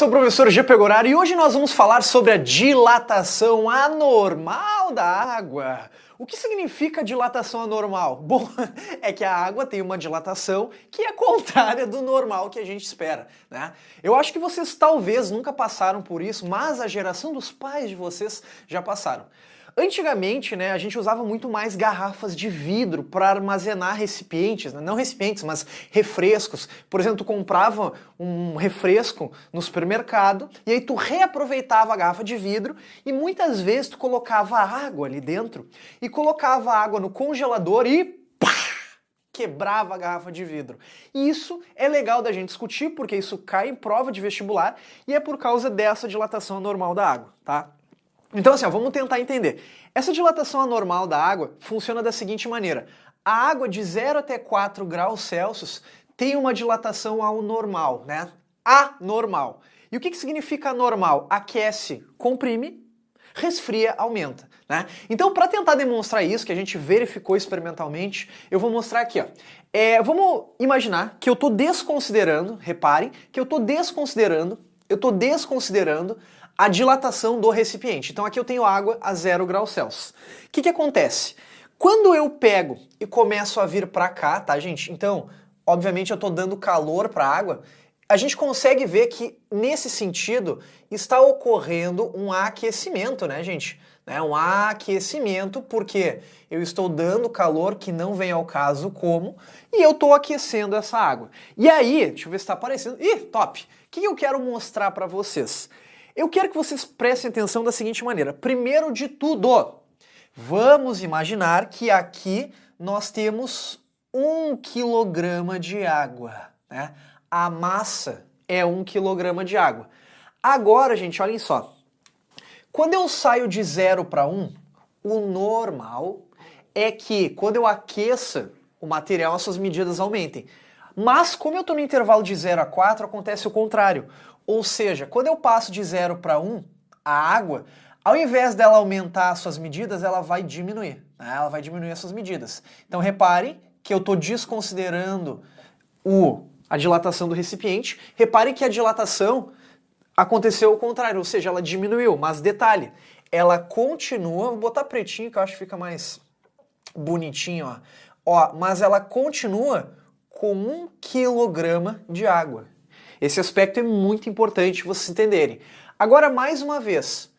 sou o professor G. Pegoraro e hoje nós vamos falar sobre a dilatação anormal da água. O que significa dilatação anormal? Bom, é que a água tem uma dilatação que é contrária do normal que a gente espera, né? Eu acho que vocês talvez nunca passaram por isso, mas a geração dos pais de vocês já passaram. Antigamente, né, a gente usava muito mais garrafas de vidro para armazenar recipientes, né? Não recipientes, mas refrescos. Por exemplo, tu comprava um refresco no supermercado e aí tu reaproveitava a garrafa de vidro e muitas vezes tu colocava água ali dentro e colocava a água no congelador e pá, quebrava a garrafa de vidro. E isso é legal da gente discutir porque isso cai em prova de vestibular e é por causa dessa dilatação anormal da água, tá? Então assim, ó, vamos tentar entender. Essa dilatação anormal da água funciona da seguinte maneira. A água de 0 até 4 graus Celsius tem uma dilatação ao normal, né? Anormal. E o que significa anormal? Aquece, comprime, resfria, aumenta, né? Então, para tentar demonstrar isso, que a gente verificou experimentalmente, eu vou mostrar aqui, ó. Vamos imaginar que eu estou desconsiderando, reparem, que eu estou desconsiderando a dilatação do recipiente. Então aqui eu tenho água a 0 graus Celsius. O que acontece? Quando eu pego e começo a vir para cá, tá, gente? Então, obviamente eu estou dando calor para a água, a gente consegue ver que, nesse sentido, está ocorrendo um aquecimento, né, gente? Um aquecimento, porque eu estou dando calor que não vem ao caso como, e eu estou aquecendo essa água. E aí, deixa eu ver se está aparecendo. Ih, top! O que eu quero mostrar para vocês? Eu quero que vocês prestem atenção da seguinte maneira. Primeiro de tudo, vamos imaginar que aqui nós temos 1 quilograma de água, né? A massa é 1 quilograma de água. Agora, gente, olhem só. Quando eu saio de 0 para 1, o normal é que quando eu aqueça o material, as suas medidas aumentem. Mas como eu estou no intervalo de 0 a 4, acontece o contrário. Ou seja, quando eu passo de 0 para 1, a água, ao invés dela aumentar as suas medidas, ela vai diminuir, né? Ela vai diminuir as suas medidas. Então reparem que eu estou desconsiderando a dilatação do recipiente. Reparem que a dilatação aconteceu ao contrário, ou seja, ela diminuiu. Mas detalhe, ela continua, vou botar pretinho que eu acho que fica mais bonitinho, ó. Mas ela continua com 1 quilograma de água. Esse aspecto é muito importante vocês entenderem. Agora, mais uma vez,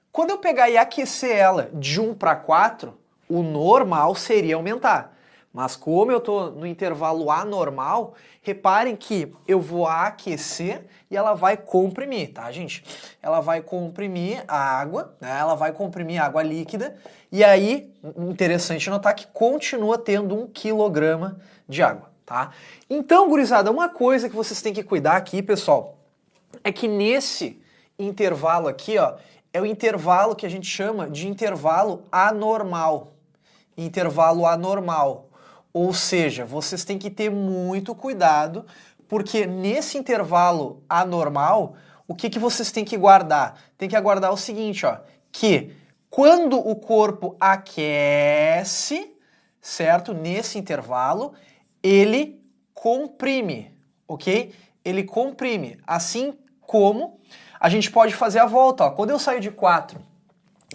quando eu pegar e aquecer ela de 1 para 4, o normal seria aumentar. Mas como eu estou no intervalo anormal, reparem que eu vou aquecer e ela vai comprimir, tá, gente? Ela vai comprimir a água, né? Ela vai comprimir a água líquida. E aí, interessante notar que continua tendo 1 quilograma de água. Tá? Então, gurizada, uma coisa que vocês têm que cuidar aqui, pessoal, é que nesse intervalo aqui, ó, é o intervalo que a gente chama de intervalo anormal. Intervalo anormal. Ou seja, vocês têm que ter muito cuidado, porque nesse intervalo anormal, o que vocês têm que guardar? Tem que aguardar o seguinte, ó, que quando o corpo aquece, certo? Nesse intervalo, ele comprime, ok? Ele comprime, assim como a gente pode fazer a volta, ó. Quando eu saio de 4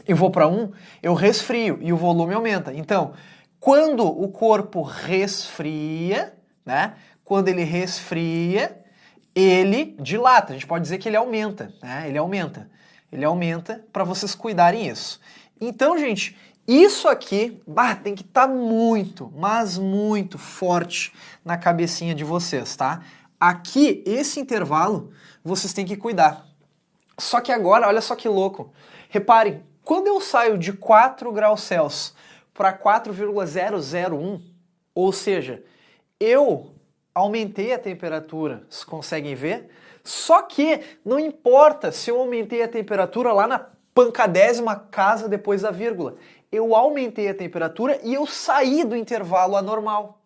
e vou para 1, eu resfrio e o volume aumenta. Então, quando o corpo resfria, né? Quando ele resfria, ele dilata. A gente pode dizer que ele aumenta, né? Ele aumenta. Ele aumenta para vocês cuidarem isso. Então, gente, isso aqui tem que estar muito, mas muito forte na cabecinha de vocês, tá? Aqui, esse intervalo, vocês têm que cuidar. Só que agora, olha só que louco. Reparem, quando eu saio de 4 graus Celsius para 4,001, ou seja, eu aumentei a temperatura, vocês conseguem ver? Só que não importa se eu aumentei a temperatura lá na pancadésima casa depois da vírgula. Eu aumentei a temperatura e eu saí do intervalo anormal.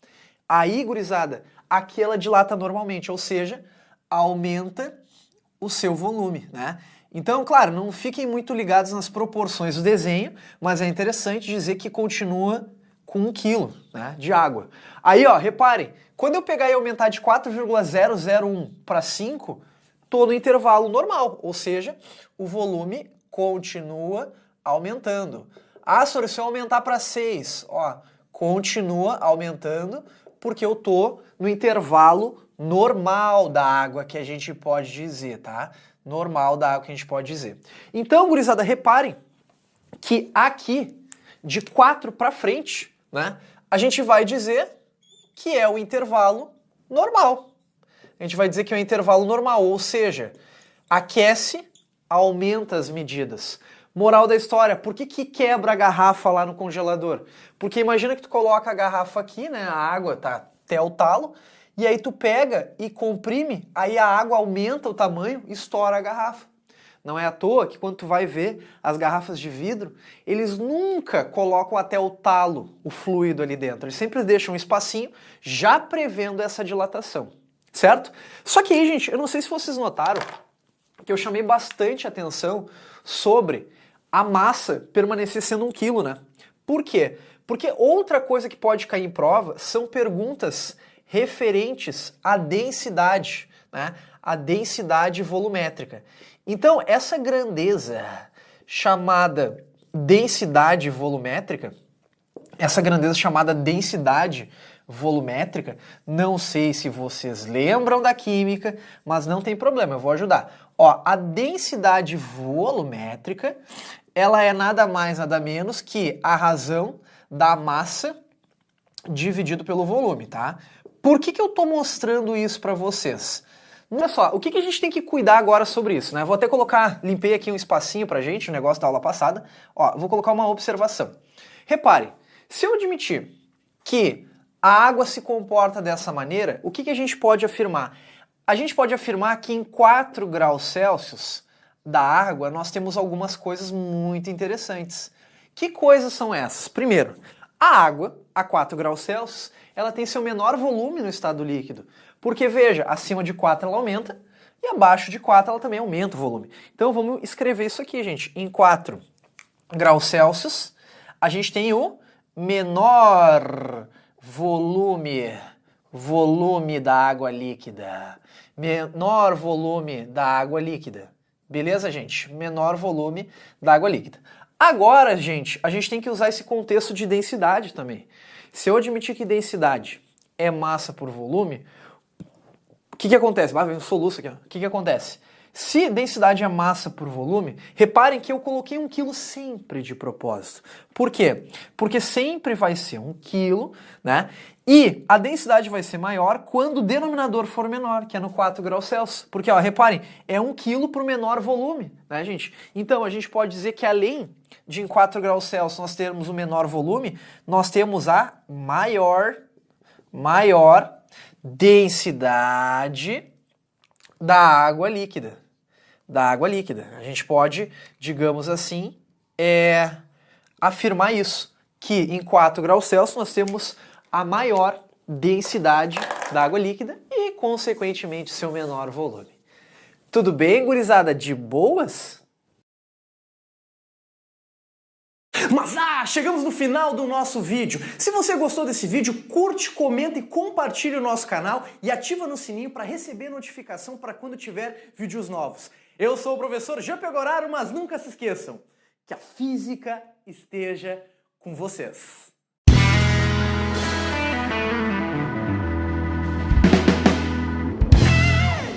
Aí, gurizada, aqui ela dilata normalmente, ou seja, aumenta o seu volume, né? Então, claro, não fiquem muito ligados nas proporções do desenho, mas é interessante dizer que continua com 1 quilo, né, de água. Aí, ó, reparem, quando eu pegar e aumentar de 4,001 para 5, Estou no intervalo normal, ou seja, o volume continua aumentando. Ah, Sr. se eu aumentar para 6, ó, continua aumentando porque eu estou no intervalo normal da água, que a gente pode dizer, tá? Normal da água que a gente pode dizer. Então, gurizada, reparem que aqui, de 4 para frente, né, a gente vai dizer que é o intervalo normal. A gente vai dizer que é o intervalo normal, ou seja, aquece, aumenta as medidas. Moral da história, por que quebra a garrafa lá no congelador? Porque imagina que tu coloca a garrafa aqui, né, a água tá até o talo, e aí tu pega e comprime, aí a água aumenta o tamanho e estoura a garrafa. Não é à toa que quando tu vai ver as garrafas de vidro, eles nunca colocam até o talo o fluido ali dentro. Eles sempre deixam um espacinho já prevendo essa dilatação, certo? Só que aí, gente, eu não sei se vocês notaram que eu chamei bastante atenção sobre a massa permanecer sendo 1 quilo, né? Por quê? Porque outra coisa que pode cair em prova são perguntas referentes à densidade, né? A densidade volumétrica. Então, essa grandeza chamada densidade volumétrica, não sei se vocês lembram da química, mas não tem problema, eu vou ajudar. Ó, a densidade volumétrica, ela é nada mais, nada menos que a razão da massa dividido pelo volume, tá? Por que eu tô mostrando isso para vocês? Olha só, o que a gente tem que cuidar agora sobre isso, né? Vou até limpei aqui um espacinho pra gente, o negócio da aula passada. Ó, vou colocar uma observação. Repare, se eu admitir que a água se comporta dessa maneira, o que a gente pode afirmar? A gente pode afirmar que em 4 graus Celsius da água nós temos algumas coisas muito interessantes. Que coisas são essas? Primeiro, a água, a 4 graus Celsius, ela tem seu menor volume no estado líquido. Porque, veja, acima de 4 ela aumenta e abaixo de 4 ela também aumenta o volume. Então vamos escrever isso aqui, gente. Em 4 graus Celsius, a gente tem o menor volume da água líquida. Menor volume da água líquida. Beleza, gente? Menor volume da água líquida. Agora, gente, a gente tem que usar esse contexto de densidade também. Se eu admitir que densidade é massa por volume, o que acontece? Vai, vem um soluço aqui. O que acontece? Se densidade é massa por volume, reparem que eu coloquei 1 quilo sempre de propósito. Por quê? Porque sempre vai ser 1 quilo, né? E a densidade vai ser maior quando o denominador for menor, que é no 4 graus Celsius. Porque, ó, reparem, é 1 quilo para o menor volume, né, gente? Então, a gente pode dizer que além de em 4 graus Celsius nós termos o menor volume, nós temos a maior densidade da água líquida. A gente pode, digamos assim, afirmar isso, que em 4 graus Celsius nós temos a maior densidade da água líquida e, consequentemente, seu menor volume. Tudo bem, gurizada? De boas? Mas chegamos no final do nosso vídeo. Se você gostou desse vídeo, curte, comenta e compartilhe o nosso canal e ativa no sininho para receber notificação para quando tiver vídeos novos. Eu sou o professor Jean Pegoraro, mas nunca se esqueçam que a física esteja com vocês.